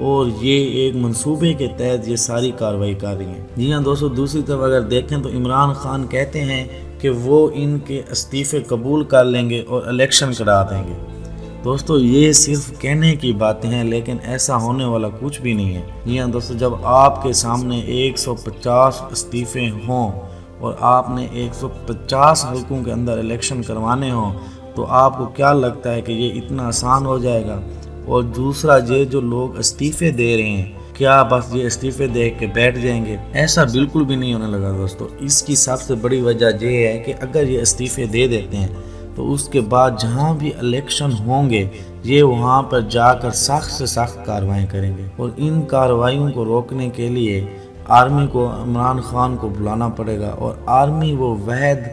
اور یہ ایک منصوبے کے تحت یہ ساری کارروائی کر رہی ہیں۔ جی ہاں دوستو، دوسری طرف اگر دیکھیں تو عمران خان کہتے ہیں کہ وہ ان کے استعفے قبول کر لیں گے اور الیکشن کرا دیں گے۔ دوستو یہ صرف کہنے کی باتیں ہیں، لیکن ایسا ہونے والا کچھ بھی نہیں ہے۔ جی ہاں دوستو، جب آپ کے سامنے 150 استعفے ہوں اور آپ نے 150 حلقوں کے اندر الیکشن کروانے ہوں تو آپ کو کیا لگتا ہے کہ یہ اتنا آسان ہو جائے گا؟ اور دوسرا، یہ جو لوگ استعفے دے رہے ہیں، کیا بس یہ استعفے دے کے بیٹھ جائیں گے؟ ایسا بالکل بھی نہیں ہونے لگا دوستو۔ اس کی سب سے بڑی وجہ یہ ہے کہ اگر یہ استعفے دے دیتے ہیں تو اس کے بعد جہاں بھی الیکشن ہوں گے یہ وہاں پر جا کر سخت سے سخت کارروائیں کریں گے، اور ان کارروائیوں کو روکنے کے لیے آرمی کو عمران خان کو بلانا پڑے گا، اور آرمی وہ واحد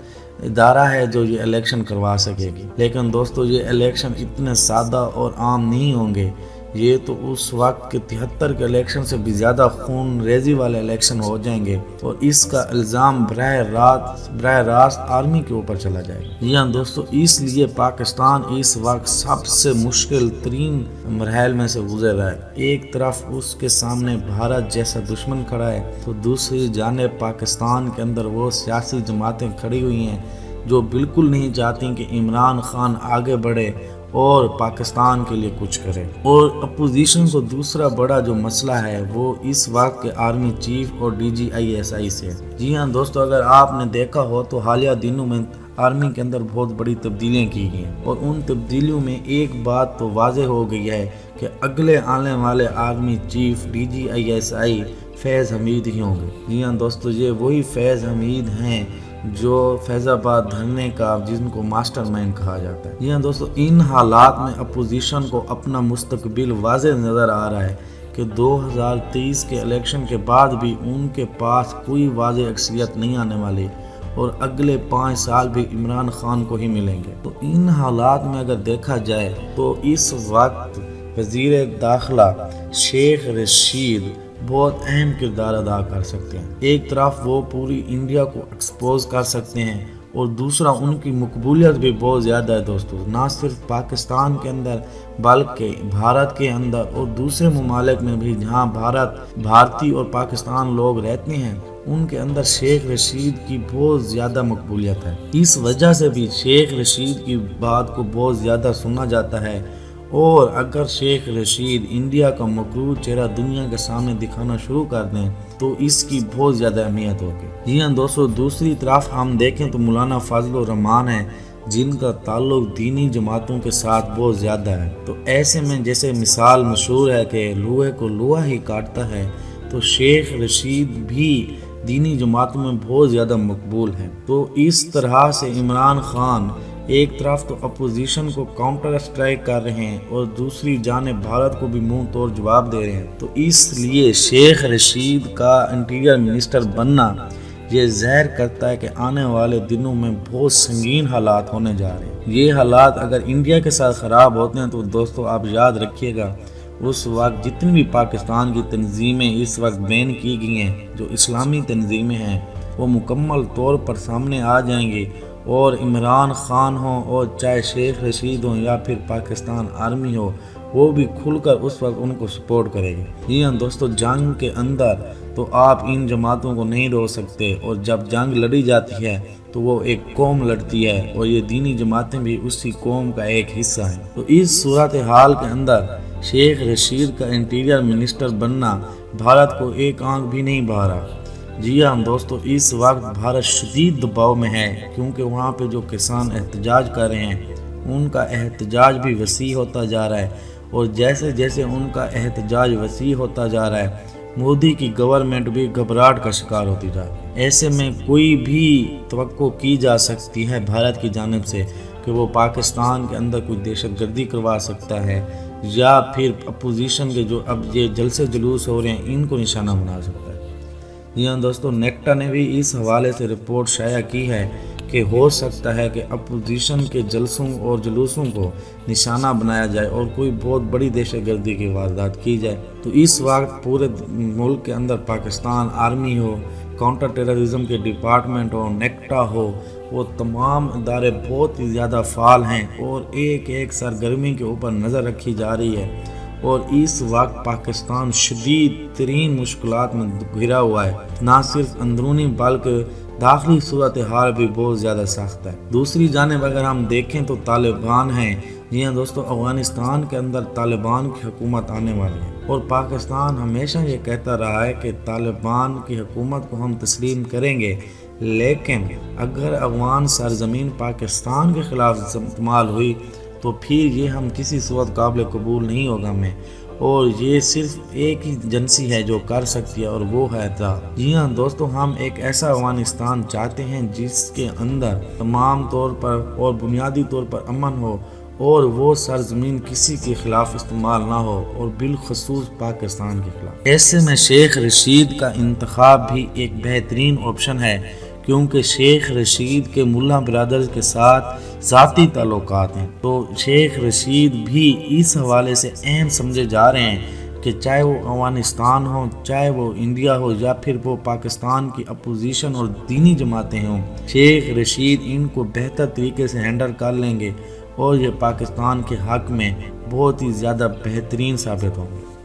ادارہ ہے جو یہ الیکشن کروا سکے گی۔ لیکن دوستو یہ الیکشن اتنے سادہ اور عام نہیں ہوں گے، یہ تو اس وقت کے 73 کے الیکشن سے بھی زیادہ خون ریزی والے الیکشن ہو جائیں گے، اور اس کا الزام براہ راست آرمی کے اوپر چلا جائے گا۔ جی ہاں دوستو، اس لیے پاکستان اس وقت سب سے مشکل ترین مرحلے میں سے گزر رہا ہے۔ ایک طرف اس کے سامنے بھارت جیسا دشمن کھڑا ہے تو دوسری جانب پاکستان کے اندر وہ سیاسی جماعتیں کھڑی ہوئی ہیں جو بالکل نہیں چاہتی کہ عمران خان آگے بڑھے اور پاکستان کے لیے کچھ کرے۔ اور اپوزیشن کو دوسرا بڑا جو مسئلہ ہے وہ اس وقت کے آرمی چیف اور DGI سے۔ جی ہاں دوستو، اگر آپ نے دیکھا ہو تو حالیہ دنوں میں آرمی کے اندر بہت بڑی تبدیلیاں کی گئی ہیں، اور ان تبدیلیوں میں ایک بات تو واضح ہو گئی ہے کہ اگلے آنے والے آرمی چیف DGI فیض حمید ہی ہوں گے۔ جی ہاں دوستو، یہ وہی فیض حمید ہیں جو فیض آباد دھرنے کا جن کو ماسٹر مائنڈ کہا جاتا ہے۔ جی ہاں دوستو، ان حالات میں اپوزیشن کو اپنا مستقبل واضح نظر آ رہا ہے کہ 2023 کے الیکشن کے بعد بھی ان کے پاس کوئی واضح اکثریت نہیں آنے والی، اور اگلے 5 سال بھی عمران خان کو ہی ملیں گے۔ تو ان حالات میں اگر دیکھا جائے تو اس وقت وزیر داخلہ شیخ رشید بہت اہم کردار ادا کر سکتے ہیں۔ ایک طرف وہ پوری انڈیا کو ایکسپوز کر سکتے ہیں، اور دوسرا ان کی مقبولیت بھی بہت زیادہ ہے دوستو، نہ صرف پاکستان کے اندر بلکہ بھارت کے اندر اور دوسرے ممالک میں بھی جہاں بھارتی اور پاکستان لوگ رہتے ہیں ان کے اندر شیخ رشید کی بہت زیادہ مقبولیت ہے۔ اس وجہ سے بھی شیخ رشید کی بات کو بہت زیادہ سنا جاتا ہے، اور اگر شیخ رشید انڈیا کا مقروض چہرہ دنیا کے سامنے دکھانا شروع کر دیں تو اس کی بہت زیادہ اہمیت ہوگی۔ جی ہاں دوستو، دوسری طرف ہم دیکھیں تو مولانا فضل الرحمان ہیں جن کا تعلق دینی جماعتوں کے ساتھ بہت زیادہ ہے۔ تو ایسے میں جیسے مثال مشہور ہے کہ لوہے کو لوہا ہی کاٹتا ہے، تو شیخ رشید بھی دینی جماعتوں میں بہت زیادہ مقبول ہیں۔ تو اس طرح سے عمران خان ایک طرف تو اپوزیشن کو کاؤنٹر اسٹرائک کر رہے ہیں اور دوسری جانب بھارت کو بھی منہ توڑ جواب دے رہے ہیں۔ تو اس لیے شیخ رشید کا انٹیریئر منسٹر بننا یہ ظاہر کرتا ہے کہ آنے والے دنوں میں بہت سنگین حالات ہونے جا رہے ہیں۔ یہ حالات اگر انڈیا کے ساتھ خراب ہوتے ہیں تو دوستو آپ یاد رکھیے گا اس وقت جتنی بھی پاکستان کی تنظیمیں اس وقت بین کی گئی ہیں، جو اسلامی تنظیمیں ہیں، وہ مکمل طور پر سامنے آ جائیں گی، اور عمران خان ہو اور چاہے شیخ رشید ہو یا پھر پاکستان آرمی ہو، وہ بھی کھل کر اس وقت ان کو سپورٹ کرے گی۔ جی ہاں دوستو، جنگ کے اندر تو آپ ان جماعتوں کو نہیں روک سکتے، اور جب جنگ لڑی جاتی ہے تو وہ ایک قوم لڑتی ہے، اور یہ دینی جماعتیں بھی اسی قوم کا ایک حصہ ہیں۔ تو اس صورتحال کے اندر شیخ رشید کا انٹیریئر منسٹر بننا بھارت کو ایک آنکھ بھی نہیں بہا رہا۔ جی ہاں دوستو، اس وقت بھارت شدید دباؤ میں ہے، کیونکہ وہاں پہ جو کسان احتجاج کر رہے ہیں ان کا احتجاج بھی وسیع ہوتا جا رہا ہے، اور جیسے جیسے ان کا احتجاج وسیع ہوتا جا رہا ہے مودی کی گورنمنٹ بھی گھبراہٹ کا شکار ہوتی جا رہی ہے۔ ایسے میں کوئی بھی توقع کی جا سکتی ہے بھارت کی جانب سے کہ وہ پاکستان کے اندر کوئی دہشت گردی کروا سکتا ہے، یا پھر اپوزیشن کے جو اب یہ جلسے جلوس ہو رہے ہیں ان کو نشانہ بنا سکتا ہے۔ جی ہاں دوستو، نیکٹا نے بھی اس حوالے سے رپورٹ شائع کی ہے کہ ہو سکتا ہے کہ اپوزیشن کے جلسوں اور جلوسوں کو نشانہ بنایا جائے اور کوئی بہت بڑی دہشت گردی کی واردات کی جائے۔ تو اس وقت پورے ملک کے اندر پاکستان آرمی ہو، کاؤنٹر ٹیررزم کے ڈپارٹمنٹ ہو، نیکٹا ہو، وہ تمام ادارے بہت ہی زیادہ فعال ہیں اور ایک ایک سرگرمی کے اوپر نظر رکھی جا رہی ہے، اور اس وقت پاکستان شدید ترین مشکلات میں گھرا ہوا ہے، نہ صرف اندرونی بلکہ داخلی صورتحال بھی بہت زیادہ سخت ہے۔ دوسری جانب اگر ہم دیکھیں تو طالبان ہیں، جی ہاں دوستو، افغانستان کے اندر طالبان کی حکومت آنے والی ہے، اور پاکستان ہمیشہ یہ کہتا رہا ہے کہ طالبان کی حکومت کو ہم تسلیم کریں گے، لیکن اگر افغان سرزمین پاکستان کے خلاف استعمال ہوئی تو پھر یہ ہم کسی صورت قابل قبول نہیں ہوگا ہمیں، اور یہ صرف ایک ہی ایجنسی ہے جو کر سکتی ہے، اور وہ ہے جی ہاں دوستو، ہم ایک ایسا افغانستان چاہتے ہیں جس کے اندر تمام طور پر اور بنیادی طور پر امن ہو، اور وہ سرزمین کسی کے خلاف استعمال نہ ہو، اور بالخصوص پاکستان کے خلاف۔ ایسے میں شیخ رشید کا انتخاب بھی ایک بہترین آپشن ہے، کیونکہ شیخ رشید کے ملا برادرز کے ساتھ ذاتی تعلقات ہیں، تو شیخ رشید بھی اس حوالے سے اہم سمجھے جا رہے ہیں کہ چاہے وہ افغانستان ہو، چاہے وہ انڈیا ہو، یا پھر وہ پاکستان کی اپوزیشن اور دینی جماعتیں ہوں، شیخ رشید ان کو بہتر طریقے سے ہینڈل کر لیں گے، اور یہ پاکستان کے حق میں بہت ہی زیادہ بہترین ثابت ہوں گے۔